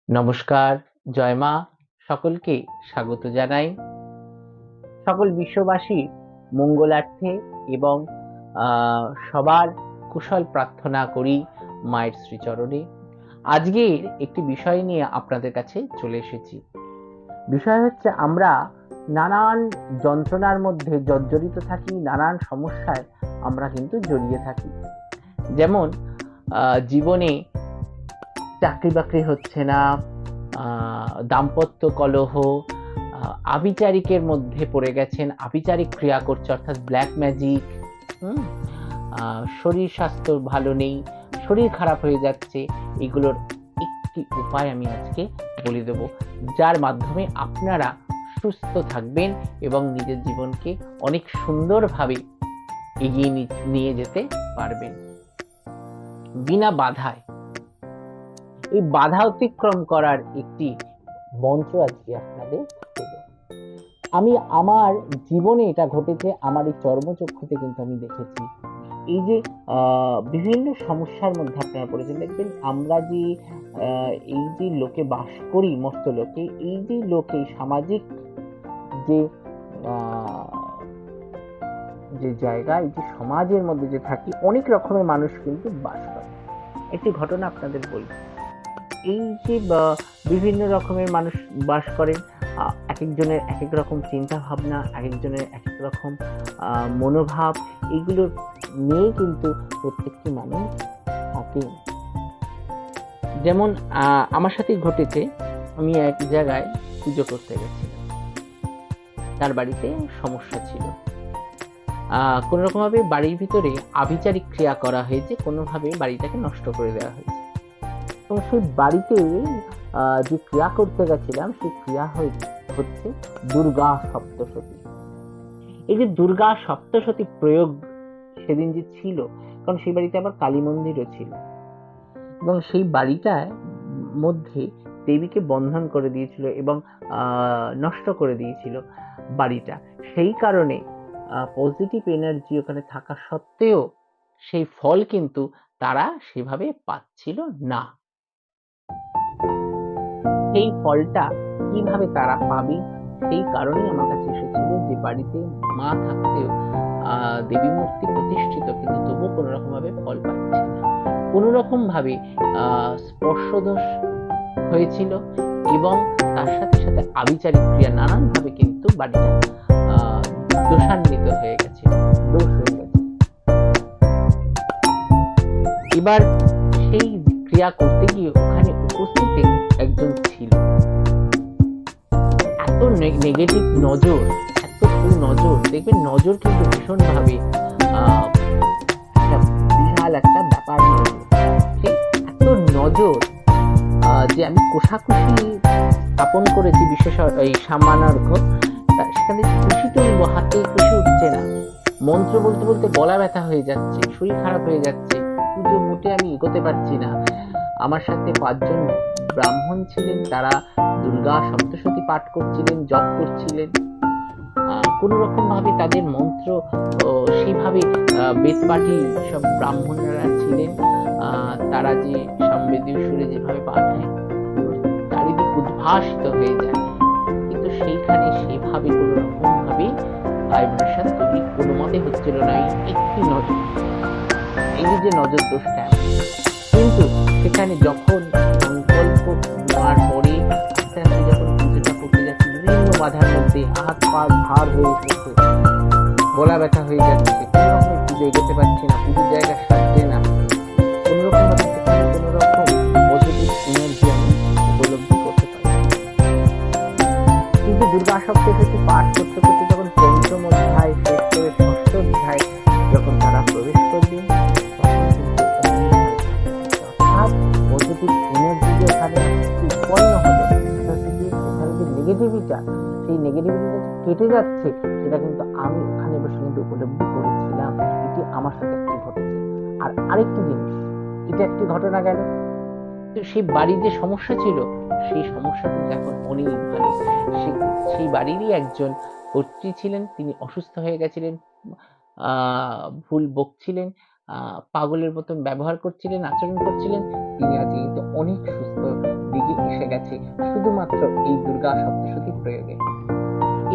নমস্কার, জয় মা, সকলকে স্বাগত জানাই। সকল বিশ্ববাসী মঙ্গলার্থে এবং সবার কুশল প্রার্থনা করি মায়ের শ্রীচরণে। আজকের একটি বিষয় নিয়ে আপনাদের কাছে চলে এসেছি। বিষয় হচ্ছে আমরা নানান যন্ত্রণার মধ্যে জর্জরিত থাকি, নানান সমস্যায় আমরা কিন্তু জড়িয়ে থাকি। যেমন জীবনে চাকরি-বাকরি হচ্ছে না, দাম্পত্য কলহ, আভিচারিকের মধ্যে পড়ে গেছেন, আভিচারিক ক্রিয়া করছে অর্থাৎ ব্ল্যাক ম্যাজিক, শরীর স্বাস্থ্য ভালো নেই, শরীর খারাপ হয়ে যাচ্ছে। এগুলোর একটি উপায় আমি আজকে বলে দেব, যার মাধ্যমে আপনারা সুস্থ থাকবেন এবং নিজের জীবনকে অনেক সুন্দরভাবে এগিয়ে নিয়ে যেতে পারবেন বিনা বাধায়। এই বাধা অতিক্রম করার একটি মন্ত্র আজকে আপনাদের দেব। আমি আমার জীবনে এটা ঘটেছে, আমার এই চর্মচক্ষুতে কিন্তু আমি দেখেছি। এই যে বিভিন্ন সমস্যার মধ্যে আপনারা পড়েছেন, দেখবেন আমরা যে এই যে লোকে বাস করি, মস্ত লোকে, এই যে লোকে সামাজিক যে যে জায়গা, এই যে সমাজের মধ্যে যে থাকি, অনেক রকমের মানুষ কিন্তু বাস করে। একটি ঘটনা আপনাদের বলি। এই যে বিভিন্ন রকমের মানুষ বাস করেন, এক একজনের এক এক রকম চিন্তা ভাবনা, এক একজনের এক এক রকম মনোভাব, এইগুলো নিয়ে কিন্তু প্রত্যেকটি মানুষ থাকে। যেমন আমার সাথে ঘটেছে, আমি এক জায়গায় পুজো করতে গেছিলাম, তার বাড়িতে সমস্যা ছিল। কোনো রকমভাবে বাড়ির ভিতরে আভিচারিক ক্রিয়া করা হয়েছে, কোনোভাবে বাড়িটাকে নষ্ট করে দেওয়া হয়েছে। এবং সেই বাড়িতে যে ক্রিয়া করতে গেছিলাম, সেই ক্রিয়া হচ্ছে দুর্গা সপ্তশতী। এই যে দুর্গা সপ্তশতী প্রয়োগ সেদিন যে ছিল, কারণ সেই বাড়িতে আবার কালী মন্দিরও ছিল, এবং সেই বাড়িটার মধ্যে দেবীকে বন্ধন করে দিয়েছিল এবং নষ্ট করে দিয়েছিল বাড়িটা। সেই কারণে পজিটিভ এনার্জি ওখানে থাকা সত্ত্বেও সেই ফল কিন্তু তারা সেভাবে পাচ্ছিল না। সেই ফলটা কিভাবে তারা পাবে, সেই কারণেই আমার কাছে এসেছিল যে বাড়িতে মা থাকতেও দেবী মূর্তি প্রতিষ্ঠিত, কিন্তু তবুও কোনো রকম ভাবে ফল পাচ্ছি না। কোনো রকম ভাবে স্পর্শদোষ হয়েছিল এবং তার সাথে সাথে আভিচারিক ক্রিয়া নানান ভাবে কিন্তু বাড়িটা দোষান্বিত হয়ে গেছে, দোষ হয়ে গেছে। এবার সেই ক্রিয়া করতে গিয়ে ওখানে উপস্থিত একজন ছিল, এত নেগেটিভ নজর, এত কুনজর, দেখবেন নজর কিন্তু ভীষণ ভাবে একটা বিশাল একটা ব্যাপার। সেই এত নজর যে আমি কোষাকুষি স্থাপন করেছি, বিশেষ এই সামানার্ঘ, সেখানে খুশি তুলব, হাতে খুশি উঠছে না, মন্ত্র বলতে বলতে গলা ব্যথা হয়ে যাচ্ছে, শরীর খারাপ হয়ে যাচ্ছে, পুজো মোটে আমি এগোতে পারছি না। আমার সাথে 5 জন ব্রাহ্মণ ছিলেন, তারা দুর্গা সপ্তশতী পাঠ করছিলেন, জপ করছিলেন। কোনো রকম ভাবে তাদের মন্ত্র সেইভাবে বেদপাঠী সব ব্রাহ্মণরা ছিলেন, তারা যে সামবেদীয় সুরে যেভাবে পাঠায়, চারিদিক উদ্ভাসিত হয়ে যায়, কিন্তু সেইখানে সেভাবে কোনো রকম ভাবে ভাইব্রেশন তৈরি কোনো মতে হচ্ছিল না। একটি নজর, এই যে নজর দোষটা, কিন্তু সেখানে যখন সংকল্প নেওয়ার পরে আস্তে আস্তে যখন পুজোটা করতে যাচ্ছি, বিভিন্ন বাধার মধ্যে হাত পা ভার হয়ে উঠেছে, গলা ব্যথা হয়ে যাচ্ছে, কোনো রকমের পুজো এগোতে পারছি না, পুজোর জায়গা সাজছে না, কোনো রকম ভাবে সেখানে কোনো রকম পজিটিভ এনার্জি আমি উপলব্ধি করতে পারি। কিন্তু দুর্গা সপ্তশতী পাঠ করতে করতে যখন পঞ্চম অধ্যায় শেষ করে ষষ্ঠ অধ্যায় যখন তারা প্রবেশ করলেন, পজিটিভ এনার্জি যে ওখানে উৎপন্ন হলো, ওখানে যে নেগেটিভিটা, সেই নেগেটিভিটিটা কেটে যাচ্ছে, সেটা কিন্তু আমি ওখানে বসে কিন্তু উপলব্ধি করেছিলাম। এটি আমার সাথে একটি ঘটেছে। আর আরেকটি জিনিস, এটা একটি ঘটনা গেল, তো সেই বাড়ির যে সমস্যা ছিল, সেই সমস্যা কিন্তু এখন অনেক ভালো। সেই বাড়িরই একজন কর্ত্রী ছিলেন, তিনি অসুস্থ হয়ে গেছিলেন, ভুল বকছিলেন, পাগলের মতন ব্যবহার করছিলেন, আচরণ করছিলেন, তিনি আজকে কিন্তু অনেক সুস্থ দিকে এসে গেছে শুধুমাত্র এই দুর্গা সপ্তশতী প্রয়োগে।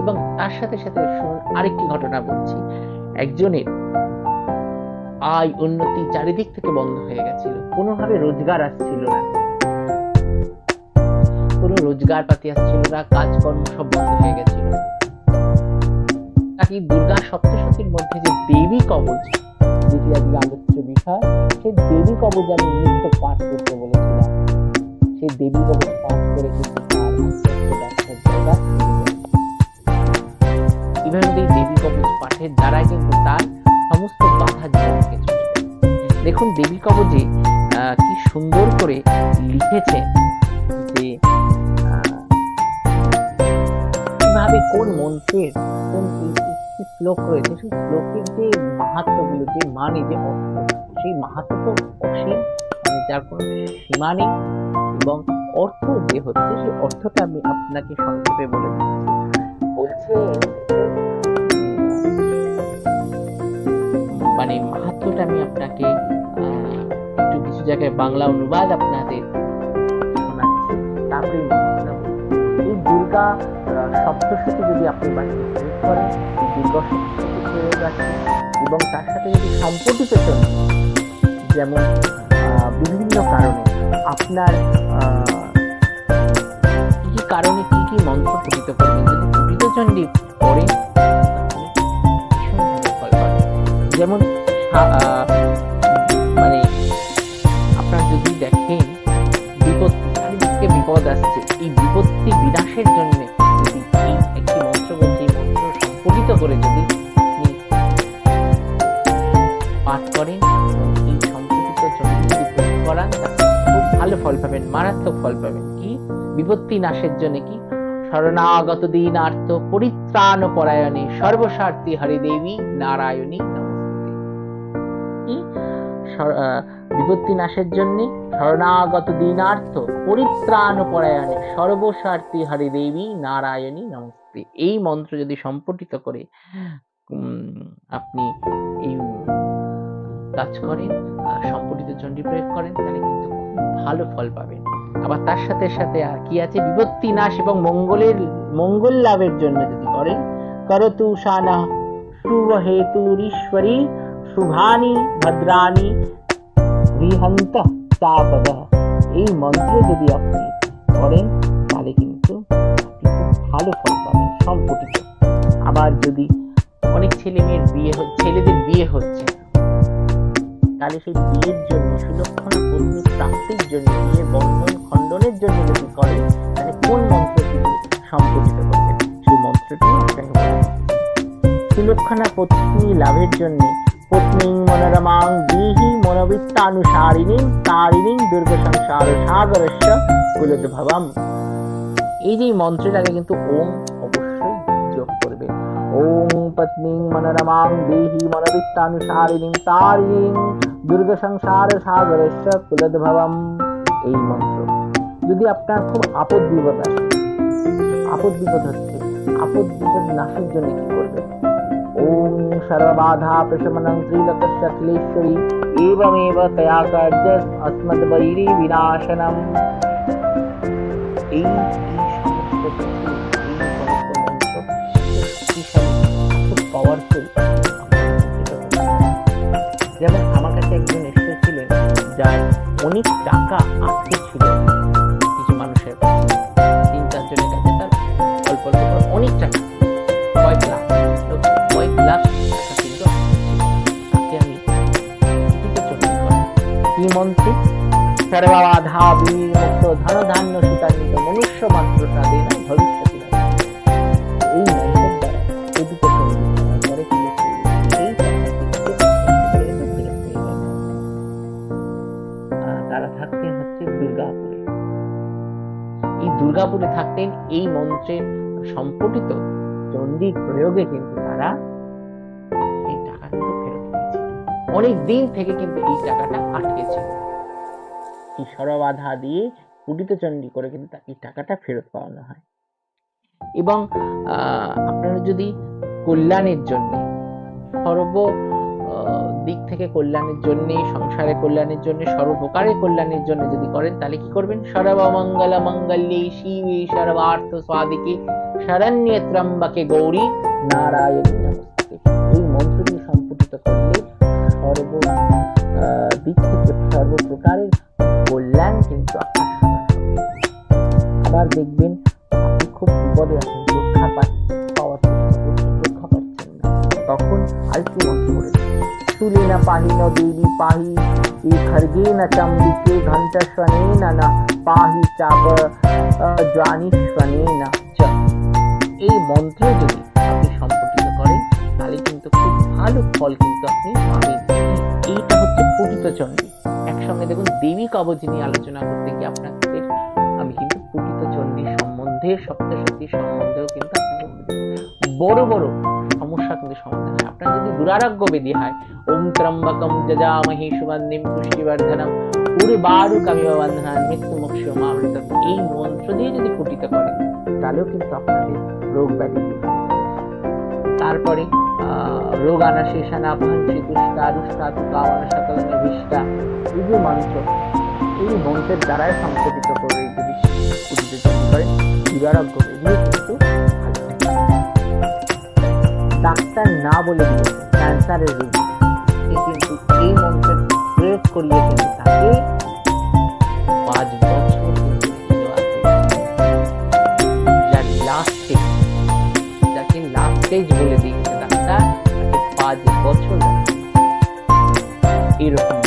এবং তার সাথে সাথে শুনুন আরেকটি ঘটনা বলছি। একজনের আয় উন্নতি চারিদিক থেকে বন্ধ হয়ে গেছিল, কোনোভাবে রোজগার আসছিল না, কোনো রোজগার পাতি আসছিল না, কাজকর্ম সব বন্ধ হয়ে গেছিল। তাকে দুর্গা সপ্তশতীর মধ্যে যে দেবী কবচ, যেটি আজকে আলোচ্য বিষয়, সেই দেবী কবচ আমি নিত্য পাঠ করতে বলেছিলাম। সেই দেবী কবচ পাঠ করে কিন্তু তার ব্যবসার জায়গা এভাবে এই দেবী কবচ পাঠের দ্বারা কিন্তু তার সমস্ত বাধা জীবন থেকে চলে যায়। দেখুন দেবী কবচে কি সুন্দর করে লিখেছেন যে কিভাবে কোন মন্ত্রের কোন শ্লোক রয়েছে, সেই শ্লোকের যে মাহাত্ম্যগুলো, যে মানে, যে অর্থ, সেই মাহাত্ম্য তো অসীম, মানে যার কোনো সীমা নেই। এবং অর্থ যে হচ্ছে সেই অর্থটা আমি আপনাকে সংক্ষেপে বলে দিচ্ছি। বলছে মানে মাহাত্ম্যটা আমি আপনাকে একটু কিছু জায়গায় বাংলা অনুবাদ আপনাদের শোনাচ্ছি, তারপরে এই দুর্গা সপ্তশতী যদি আপনি বাড়িতে প্রয়োগ করেন, দুর্গা সপ্তশতী প্রয়োগ আছে। এবং তার সাথে যদি সম্পর্কিত চন্ডী, যেমন বিভিন্ন কারণে আপনার কি কি কারণে কি কি মন্ত্র পঠিত করবেন, যদি পঠিত চন্ডী পড়েন ভীষণভাবে ফল পাবেন। যেমন মানে আপনার যদি দেখেন বিপত্তি, চারিদিকে বিপদ আসছে, এই বিপত্তি বিনাশের জন্য যদি এই একটি মন্ত্র বলছে, এই মন্ত্র সম্পর্কিত করে যদি আপনি পাঠ করেন, এই সম্পর্কিত চন্ডী যদি প্রয়োগ করান, খুব ভালো ফল পাবেন, মারাত্মক ফল পাবেন। কি বিপত্তি নাশের জন্য, কি শরণাগত দীনার্থ পরিত্রাণ পরায়ণে সর্বস্বার্থী হরিদেবী নারায়ণী নমস্তে। কি বিপত্তি নাশের জন্য শরণাগত দীনার্থ পরিত্রাণ পরায়ণে সর্বস্বার্থী হরিদেবী নারায়ণী নমস্তে, এই মন্ত্র যদি সম্পঠিত করে আপনি এই কাজ করেন, সম্পঠিত চন্ডী প্রয়োগ করেন, তাহলে কিন্তু খুব ভালো ফল পাবেন। আবার তার সাথে সাথে আর কি আছে, বিপত্তি নাশ এবং মঙ্গল লাভের জন্য যদি করেন, করতু শানা শুভ হেতুরীশ্বরী শুভানি ভদ্রানি গৃহন্ত চাপদ, এই মন্ত্র যদি আপনি করেন তাহলে কিন্তু আপনি খুব ভালো ফল পাবেন সম্পঠিত। আবার যদি অনেক ছেলেদের বিয়ে হচ্ছে, তাহলে সেই বিয়ের জন্য, সুলক্ষণা পত্নী প্রাপ্তির জন্য, বিয়ের বন্ধন খণ্ডনের জন্য যদি করে, তাহলে কোন মন্ত্রটি সম্পঠিত করবেন, সেই মন্ত্রটি আপনাকে বলে দিচ্ছি। সুলক্ষণা পত্নী লাভের জন্য পত্নী মনোরমাং দেহি মনোবৃত্তানুসারিণী তারিণী দুর্গ সংসার সাগরস্য কুলোদ্ভবম, এই যে মন্ত্রের আগে কিন্তু ওম অবশ্যই যোগ করবে। ওম পত্নী মনোরমাং দেহি মনোবৃত্তানুসারিণী তারিণী দুর্গ সংসার সাগরস্য কুলোদ্ভবম, এই মন্ত্র। যদি আপনার খুব আপদ বিপদ আসে, আপদ বিপদ হচ্ছে, আপদ বিপদ নাশের জন্য কি করবে, ওম সর্ববাধা প্রশমনং ত্রিলোকস্য অখিলেশ্বরী এবমেব তয়া কার্যস अस्मद्वैरी বিনাশনম, এই সমস্ত কিছু, এই সমস্ত মন্ত্র খুব পাওয়ারফুল। যেমন আমার কাছে একজন এসেছিলেন যার অনেক টাকা আটকে ছিল, কিছু মানুষের কাছে, 3-4 জনের কাছে তার অল্প অল্প করে অনেক টাকা, কয়েক লাখ টাকা কিন্তু তাকে আমি কি মন্ত্রে, সর্ববাধা বিমুক্ত ধন ধান্য সুতান্বিত মনুষ্য মাত্র তাদের ভবিষ্যৎ, এই মন্ত্রের দ্বারা এদিকে করে তারা থাকতেন হচ্ছে দুর্গাপুরে। এই দুর্গাপুরে থাকতেন, এই মন্ত্রের সম্পঠিত চণ্ডী প্রয়োগে কিন্তু তারা এই টাকা কিন্তু ফেরত পেয়েছিল। অনেক দিন থেকে কিন্তু এই টাকাটা আটকে ছিল, এই সর্ববাধা দিয়ে পুটিত চণ্ডী করে কিন্তু এই টাকাটা ফেরত পাওয়ানো হয়। এবং আপনারা যদি কল্যাণের জন্য দিক থেকে কল্যাণের জন্য, সংসারের কল্যাণের জন্য, সর্বপ্রকারের কল্যাণের জন্য যদি করেন, তাহলে কি করবেন? সর্বমঙ্গল মঙ্গলে শিবে সর্বার্থ সাধিকে শরণ্যে ত্র্যম্বকে গৌরী নারায়ণী নমস্তে। এই মন্ত্রটি সম্পুটিত করলে সর্ব দিক থেকে সর্বপ্রকারের কল্যাণ কিন্তু আপনার সাধন হবে। আবার দেখবেন আপনি খুব বিপদে আছেন, রক্ষা পাওয়ার চেষ্টা করছেন, রক্ষা পাচ্ছেন না, তখন আরেকটি মন্ত্র করে শুলে না পাহি ন দেবী পাহি এই খর্গে না চম্বিকে ঘণ্টা স্বনে না পাহি চাপ জানি স্বনে না। এই মন্ত্র যদি আপনি সম্পর্কিত করেন, তাহলে কিন্তু খুব ভালো ফল কিন্তু আপনি পাবেন। এইটা হচ্ছে পুটিত চণ্ডী। একসঙ্গে দেখুন, দেবী কবচ নিয়ে আলোচনা করতে গিয়ে আপনাদের আমি কিন্তু পুটিত চণ্ডী সম্বন্ধে, সপ্তশতী সম্বন্ধেও কিন্তু আপনাকে বড় বড় সমস্যা কিন্তু সমাধান হয়। আপনার যদি দুরারোগ্য ব্যাধি হয়, ওম ত্রম্বকম যজামহে সুগন্ধিম পুষ্টিবর্ধনম উর্বারুকমিব বন্ধনান মৃত্যুমোক্ষমামৃতম, এই মন্ত্র দিয়ে যদি পুটিত করেন, তাহলেও কিন্তু আপনাদের রোগ ব্যাধি। তারপরে রোগানা শেষানা পাঞ্চি দুষ্টারুষ্টাতু কামানা সকলমে বিষ্টা, এই যে মন্ত্র, এই মন্ত্রের দ্বারাই সংশোধিত করে যদি পুটিত চণ্ডী করেন, দুরারোগ্য ব্যাধি কিন্তু ডাক্তার না বলে দিয়েছে ক্যান্সারের রোগী, কিন্তু এই মন্ত্রের প্রয়োগ করিয়ে কিন্তু তাকে 5 বছর কিন্তু যার লাস্ট স্টেজ, যাকে লাস্ট স্টেজ বলে দিয়েছে ডাক্তার, তাকে 5 বছর এরকম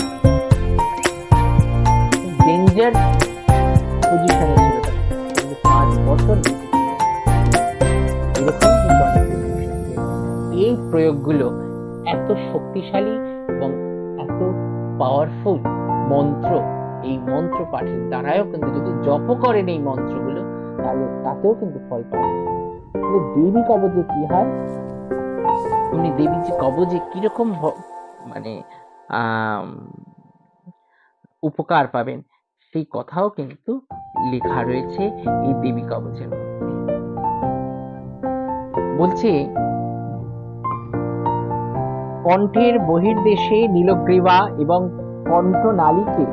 ডেঞ্জার পজিশনে ছিল, কিন্তু 5 বছর এরকম কিন্তু। এই প্রয়োগগুলো এত শক্তিশালী এবং এত পাওয়ারফুল মন্ত্র, এই মন্ত্র পাঠের দ্বারাও কিন্তু যদি জপ করেন এই মন্ত্রগুলো, তাহলে তাতেও কিন্তু ফল পাবেন। দেবী কবচে কি হয়, উনি দেবী যে কবচে কিরকম মানে উপকার পাবেন, সেই কথাও কিন্তু লেখা রয়েছে এই দেবী কবচের মধ্যে। বলছে কণ্ঠের বহির্দেশে নীলগ্রীবা এবং কণ্ঠনালীকে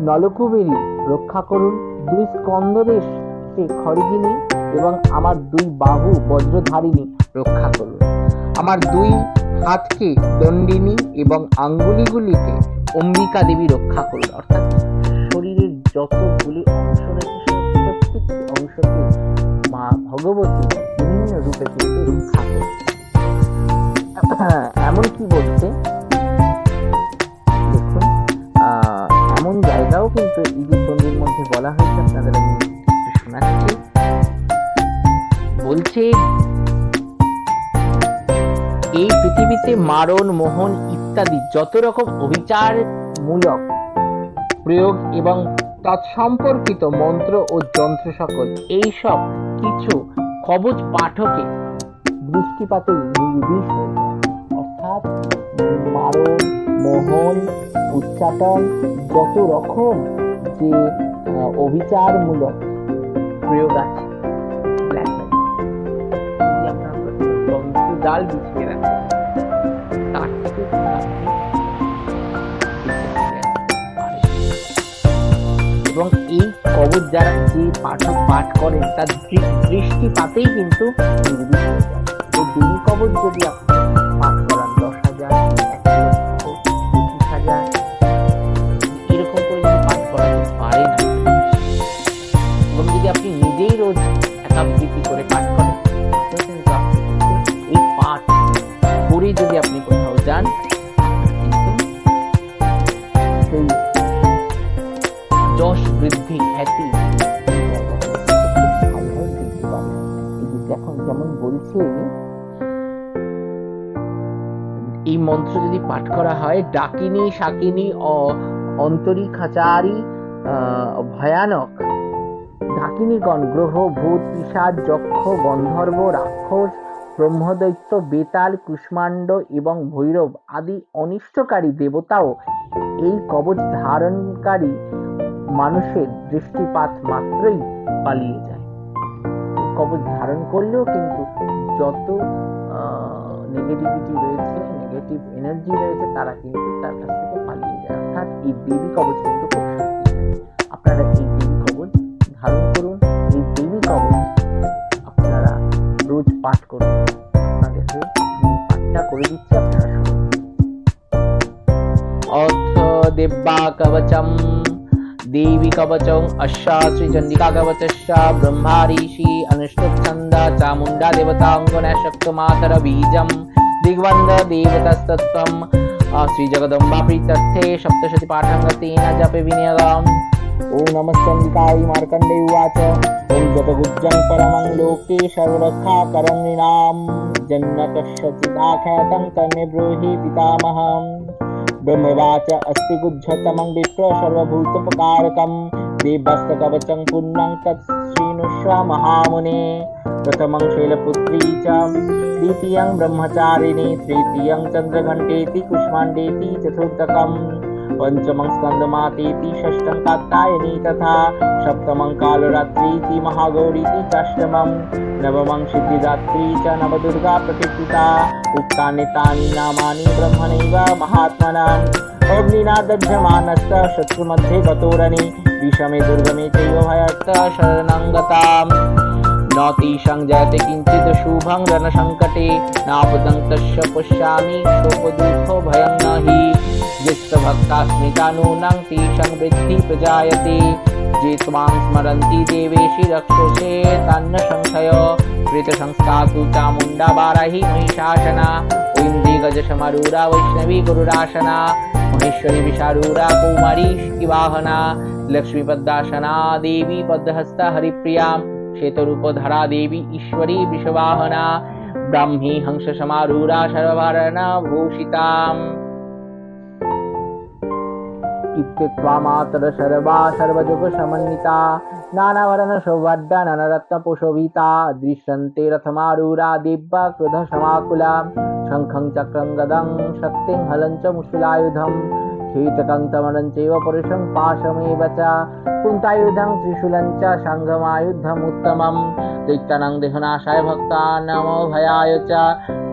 নলকুবেরী রক্ষা করুন। 2 স্কন্ধদেশে খড়গিনী এবং আমার 2 বাহু বজ্রধারিণী রক্ষা করুন। আমার 2 হাতকে দণ্ডিনী এবং আঙ্গুলিগুলিকে অম্বিকা দেবী রক্ষা করুন। অর্থাৎ শরীরের যতগুলি অংশ রয়েছে, প্রত্যেকটি অংশকে মা ভগবতী বিভিন্ন রূপে কিন্তু রক্ষা করুন। এমন কি বলছে দেখুন, এমন জায়গাও কিন্তু এই যে চণ্ডীর মধ্যে বলা হয়েছে, আপনাদের আমি শোনাচ্ছি। বলছে এই পৃথিবীতে মারণ, মোহন ইত্যাদি যত রকম অবিচার মূলক প্রয়োগ এবং তৎসম্পর্কিত মন্ত্র ও যন্ত্র সকল, এইসব কিছু কবচ পাঠকে দৃষ্টিপাতে নির্বিষ হয়ে যায়। অর্থাৎ মারণ, মোহন, উচ্চাটন, যত রকম যে অবিচারমূলক প্রয়োগ আছে, জাল বিছিয়ে রাখে, তার থেকে এবং এই কবচ যারা যে পাঠক পাঠ করেন, তার দৃষ্টিপাতেই কিন্তু নির্বিষ হয়ে যায়। এই দেবী কবচ যদি আপনি পাঠ করান 10,000, 1,00,000, 25,000 এরকম করে যদি পাঠ করাতে পারেন, এবং যদি আপনি নিজেই রোজ একাবৃত্তি করে পাঠ করেন, কিন্তু আপনি এই পাঠ করে যদি আপনি কোথাও যান, কিন্তু সেই যশ বৃদ্ধি, খ্যাতি ভালোভাবে বৃদ্ধি পাবে। এখন যেমন বলছে, এই মন্ত্র যদি পাঠ করা হয়, ডাকিনী, শাকিনী, অন্তরিক্ষাচারী, ভয়ানক ডাকিনীগণ, গ্রহ, ভূত, পিশাচ, যক্ষ, গন্ধর্ব, রাক্ষস, ব্রহ্মদৈত্য, বেতাল, কুষ্মাণ্ড এবং ভৈরব আদি অনিষ্টকারী দেবতাও এই কবচ ধারণকারী মানুষের দৃষ্টিপাত মাত্রই পালিয়ে যায়। এই কবচ ধারণ করলেও কিন্তু যত নেগেটিভিটি রয়েছে, নেগেটিভ এনার্জি রয়েছে, তারা কিন্তু তার কাছ থেকে পালিয়ে যায়। অর্থাৎ এই দেবী কবচ কিন্তু খুব শক্তিশালী। আপনারা এই দেবী কবচ ধারণ করুন, এই দেবী কবচ আপনারা রোজ পাঠ করুন। আপনাদের হয়ে পাঠটা করে দিচ্ছি, আপনারা শুনুন। অর্থ দিব্যা কবচম देवी कवचं अश्या श्री चंडिका कवचस्या ब्रह्मा ऋषि अनुष्टुप छंद चामुंडा देवतांगना शक्त मातर बीजम दिग्वंद देवतस्तत्वं श्री जगदम्बा प्रीत्यर्थे सप्तशती पाठंगतेन जपे विनियगम्। ओम नमश्चंडिकाय मार्कंडेय उवाच ओम जपगुज्जं परमं लोके सर्वरक्षाकरं नृणां जन्मकश्चिदाख्यातं तन्मे ब्रूहि पितामहम्। ब्रह्मवाच अस्ति गुज्जतमं विप्र सर्वभूतोपकारकं देवस्तकवचं पुण्यं तत्श्रीनुष्व महामुने। प्रथमं शैलपुत्री च द्वितीयं ब्रह्मचारिणी तृतीयं चन्द्रघण्टेति कुष्माण्डेति चतुर्थकम् पंचमं स्कन्दमातेति षष्ठं कात्यायनी तथा सप्तमं कालरात्रीति महागौरीति चाष्टमं नवमं सिद्धिदात्री च नवदुर्गा प्रतिष्ठिता। उक्तानि तानि नामानि ब्रह्मणैव महात्मनाम्। अग्निना दह्यमानस्य शत्रुमध्ये गतोरणे विषमे दुर्गमे चैव भयस्य शरणं गताम्। न तेषां जयते किञ्चित् शुभं रणसङ्कटे नापदं तस्य पश्यामि शोकदुःखो भयं न हि। यस्तभक्तास्मिता नूनं तेषां वृद्धि प्रजायते ये त्वां स्मरन्ति देवेशि रक्षसे तान्न संशय। प्रेतसंस्था तु चामुण्डा वाराही महिषासना ऐन्द्री गजसमारूढा वैष्णवी गरुडासना महेश्वरी विशारूढा कौमारी शिवाहना लक्ष्मीपद्मासना देवी पद्महस्ता हरिप्रिया श्वेतरूपधरा देवी ईश्वरी विश्ववाहना ब्राह्मी हंससमारूढा सर्वभरणभूषिता। इत्युक्त्वा मातर सर्वा सर्वयोगसमन्विता नानावर्णशोभाढ्या नानारत्नपुशोभिता दृश्यन्ते रथमारूढा दिव्या क्रोधसमाकुला शङ्खं चक्रं गदं शक्तिं हलं च मुशूलायुधं कीटकं तमलं चैव पुरुषं पाशमेव च कुन्तायुधं त्रिशूलं च शङ्खमायुधमुत्तमं दैत्यानां देहनाशाय भक्तानां भयाय च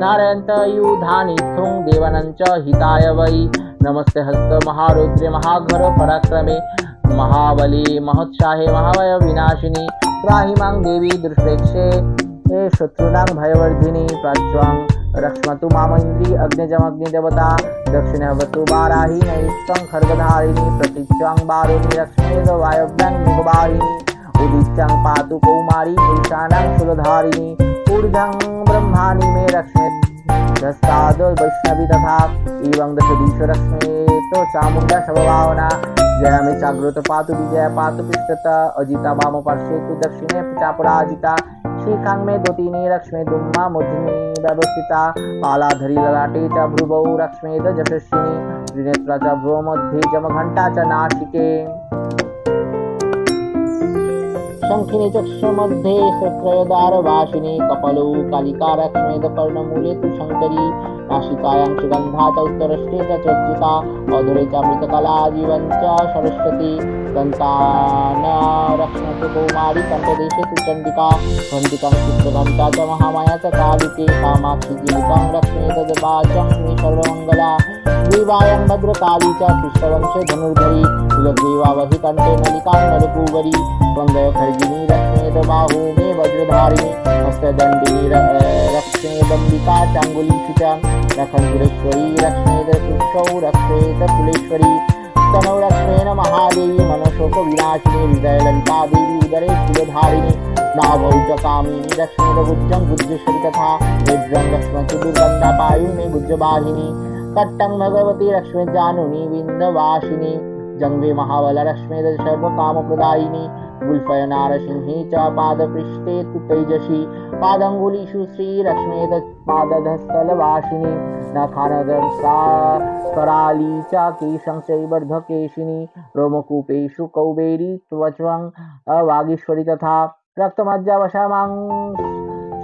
नारायणयुधानिथुं देवानां च हिताय वै। नमस्ते हस्त महारुद्रे महाघोर पराक्रमे महाबली महोत्साहे महाभय विनाशिनी त्राहि मां देवी दुष्प्रेक्षे शत्रूणां भयवर्धिनी प्राच्वां रक्ष्मतु मामेन्द्री अग्निजमग्निदेवता दक्षिणवतु वाराही नैष्ठं खड्गधारिणी प्रतीच्यां वारुणी रक्ष्मेद वायव्यां मृगवाहिनी उदित्यां पातु कौमारी पुरुषाणां शूलधारिणी ऊर्ध्वं ब्रह्माणि मे रक्ष्मेद दस्ताद वैष्णवी तथा एवं दशदीश रश्मेत चामुण्डा शवभावना जया में जागृत पातु विजय पातु पृष्ठत अजिता वाम पार्श्वे तु दक्षिणे चापराजिता शिखां में दोतिनी रक्ष्मे दुम्मा मुद्रिणी व्यवस्थिता पालाधरी ललाटे च भ्रुवौ रक्ष्मेद यशस्विनी त्रिनेत्रा च भ्रुव मध्ये जमघण्टा च नासिके शंखिनी चक्षुमध्ये सत्रयदारवासिनी कपलौ कालिका रक्ष्मेद कर्णमूले तु शङ्करी नासिकायां सुगन्धा च उत्तरष्टे च चर्चिता अधरे च मृतकला जीवन च सरस्वती दन्तान रक्ष्मतु कौमारी कण्ठदेशे तु चण्डिका घण्टिकां चित्रघण्टा च महामाया च कालिके कामाक्षि जीवितां रक्ष्मेद वाचं मे सर्वमङ्गला ग्रीवायां भद्रकाली च कृष्णवंशे धनुर्धरी कुलग्रीवावहि कण्ठे नलिकां नलकूवरी स्कन्दय खड्गिनी रक्ष्मेद बाहू मे वज्रधारिणी हस्तदण्डिनी रक्ष्मेदम्बिका चाङ्गुलीषु च नखञ्जुरेश्वरी रक्ष्मेद कुक्षौ रक्ष्मेद कुलेश्वरी स्तनौ रक्ष्मेण महादेवी मनशोकविनाशिनी हृदयललिता देवी उदरे शूलधारिणी नाभौ च कामिनी रक्ष्मेद गुज्जं गुज्जेश्वरी तथा नेत्रं रक्ष्मतु दुर्गन्धा पायु मे गुज्जवाहिनी कट्टं भगवती रक्ष्मेजानुनी विन्दवासिनी जङ्घे महाबला रक्ष्मेद सर्वकामप्रदायिनी गुल्फय नारसिंही च पादपृष्ठे तु तेजसी पादङ्गुलीषु श्रीरक्ष्मेद पादधस्थलवासिनी नखानदंसा कराली च केशं चैवर्धकेशिनी रोमकूपेषु कौबेरी त्वचं वागीश्वरी तथा रक्तमज्जावशमां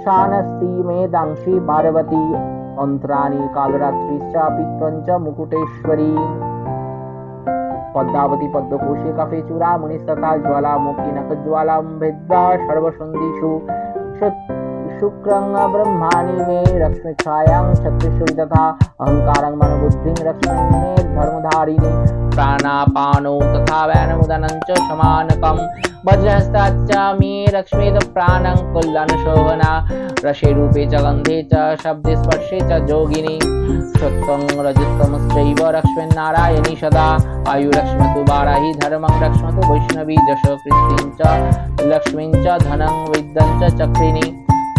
शानस्ति मेदांशी पार्वती अंतराणि कालरात्रिश्च पित्वं च मुकुटेश्वरी पद्मावती पद्मकोशे कफे चूड़ा मुनिस्तथा ज्वालामुखी नखज्वालां भेद्वा सर्वसन्धिषु शुक्रं ब्रह्माणि मे रक्ष्मि छायां छत्रिशूल तथा अहंकारं मनोबुद्धिं रक्ष्मि मे धर्मधारिणी प्राणापानो तथा व्यानमुदनं च समानकं वज्रहस्ताच्च मे रक्ष्मीद प्राणं कल्याणशोभना रसे रूपे च गन्धे च शब्दे स्पर्शे च जोगिनी सत्त्वं रजस्तमश्चैव रक्ष्मीन्नारायणी सदा आयुरक्ष्मतु वाराहि धर्मं रक्ष्मतु वैष्णवी जश कृतिं च लक्ष्मीं च धनं विद्यं च चक्रिणी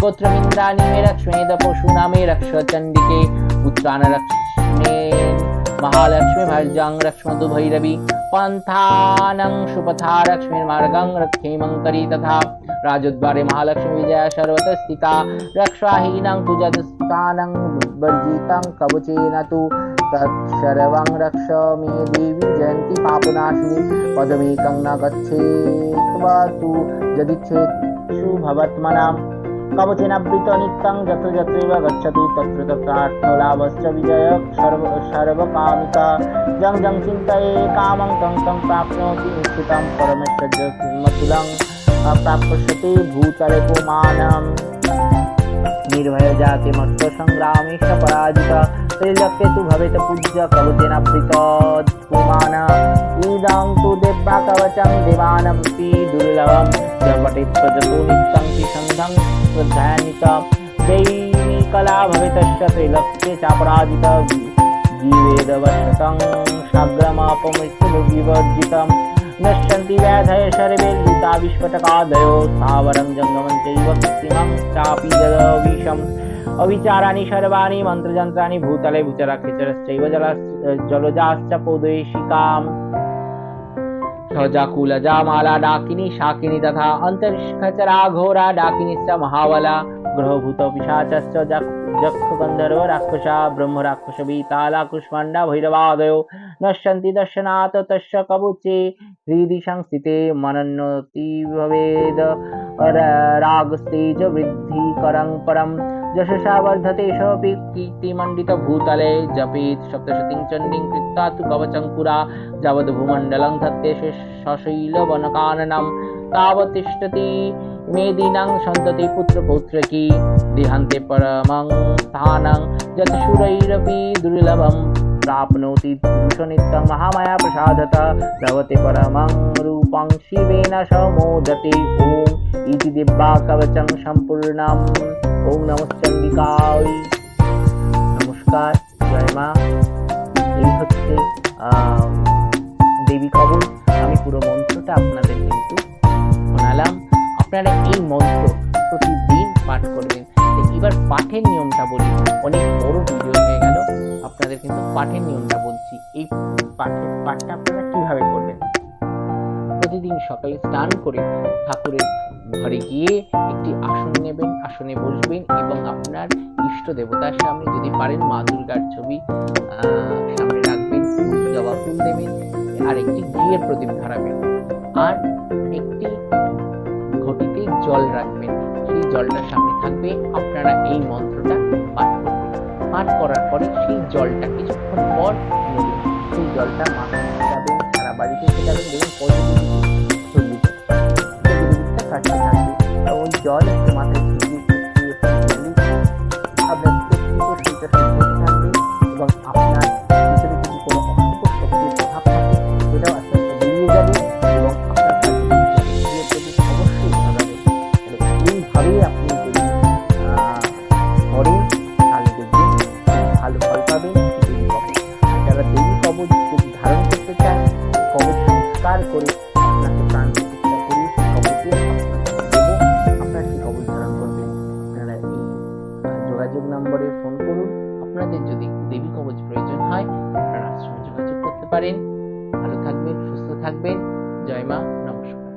गोत्रमिन्द्राणि मे रक्ष्मीद पशूना मे रक्ष चण्डिके पुत्रान् रक्ष्मे महालक्ष्मी भर्जं रक्ष्मतु भैरवी पन्थानं सुपथा लक्ष्मीर्मार्गं रक्षेमङ्करी तथा राजद्वारे महालक्ष्मी विजया सर्वतः स्थिता रक्षाहीनं तु जदस्थानं वर्जितं कवचेन तु तत्सर्वं रक्ष मे देवी जयन्ती पापनाशिनी पदमेकं न गच्छेत्वा तु यदिच्छेत्सु भवत्मनाम् कवचेनावृत नित्यं यत्र यत्रैव गच्छति तत्र तत्रार्थलाभश्च विजयः सर्वकामिका जं जं चिन्तये कामं तं तं प्राप्नोति निश्चितं परमेश्वरमतुलं प्राप्स्यते भूतले पुमानम् निर्भय जाति मत्त संग्रामे च पराजिता त्रैलोक्ये तु भवेत् पूज्य कवचेनावृत पुमान इदं तु देवा कवचं देवानमपि दुर्लभं जपटेत् प्रजतो नित्यं तिसन्धं श्रद्धान्विता दैवी कला भवेतश्च त्रैलोक्ये चापराजित जीवेदवशतं साग्रमापमृत्युविवर्जितं नश्यन्ति व्याधय सर्वे दूता विस्फटकादयो स्थावरं जङ्गमं चैव कृत्रिमं चापि जलविषम् अविचाराणि सर्वाणि मन्त्रयन्त्राणि भूतले भूचराखेचरश्चैव जलजाश्च पौदेशिकाम् सजाकुलजा माला डाकिनी शाकिनी तथा अन्तरिक्षचरा घोरा डाकिनीश्च महाबला ग्रहभूत पिशाचश्च जक्ष गन्धर्व राक्षसा ब्रह्म राक्षस बीताला कुष्माण्डा भैरवादयो नश्यन्ति दर्शनात् तस्य कवचे हृदि संस्थिते मनोन्नति भवेद् रागस्तेज वृद्धिकरं परं यशसा वर्धते सोऽपि कीर्तिमण्डितभूतले जपेत् सप्तशतीं चण्डीं कृत्वा तु कवचं पुरा यावद् भूमण्डलं धत्ते सशैलवनकाननं तावत् तिष्ठति मेदिनां सन्तति पुत्रपौत्रकी देहान्ते परमं स्थानं यत् शूरैरपि दुर्लभं प्राप्नोति पुरुषनित्यं महामाया प्रसादत लभते परमं रूपं शिवेन समोदते ॐ इति दिव्या कवचं सम्पूर्णम् ॐ नमश्चण्डिकाय नमस्कार जय মা এই হচ্ছে দেবী কবচ আমি পুরো মন্ত্রটা আপনাদের কিন্তু শোনালাম আপনারা এই মন্ত্র প্রতিদিন পাঠ করবেন এবার পাঠের নিয়মটা বলি অনেক বড় ভিডিও হয়ে গেল আপনাদের কিন্তু পাঠের নিয়মটা বলছি এই পাঠটা আপনারা কিভাবে করবেন প্রতিদিন সকালে স্নান করে ঠাকুরের ঘরে গিয়ে একটি আসন নেবেন আসনে বসবেন এবং আপনার ইষ্ট দেবতার সামনে যদি পারেন মা দুর্গার ছবি সামনে রাখবেন জবা ফুল দেবেন আর একটি ঘিয়ের প্রদীপ ধরাবেন আর একটি ঘটিতে জল রাখবেন সেই জলটার সামনে থাকবে আপনারা এই মন্ত্রটা পাঠ করবেন পাঠ করার পরে সেই জলটা কিছুক্ষণ পর নেবেন সেই জলটা মাথায় ছিটাবেন সারা বাড়িতে ছিটাবেন দেখুন পজিটিভ কাটতে থাকবে ওই জল মাথায় আপনার শরীরটা সুস্থ থাকবে এবং আপনার ভিতরে যদি কোনো অশুভ শক্তির প্রভাব থাকে সেটাও আস্তে আস্তে বেরিয়ে যাবে এবং আপনার অবশ্যই ভাগাবে এইভাবেই আপনি যদি করেন তাহলে দেখবেন ভালো ফল পাবেন দেবী কবচ আর যারা দেবী কবচ যদি ধারণ করতে চান কবচ সংস্কার করে আপনাকে প্রাণ প্রতিষ্ঠা করে কবচের আপনার সেই কবচ ধারণ করবেন আপনারা এই যোগাযোগ নম্বরে ফোন করুন আপনাদের যদি দেবী কবচ প্রয়োজন হয় আপনারা আশ্রমে যোগাযোগ করতে পারেন ভালো থাকবেন সুস্থ থাকবেন জয় মা নমস্কার।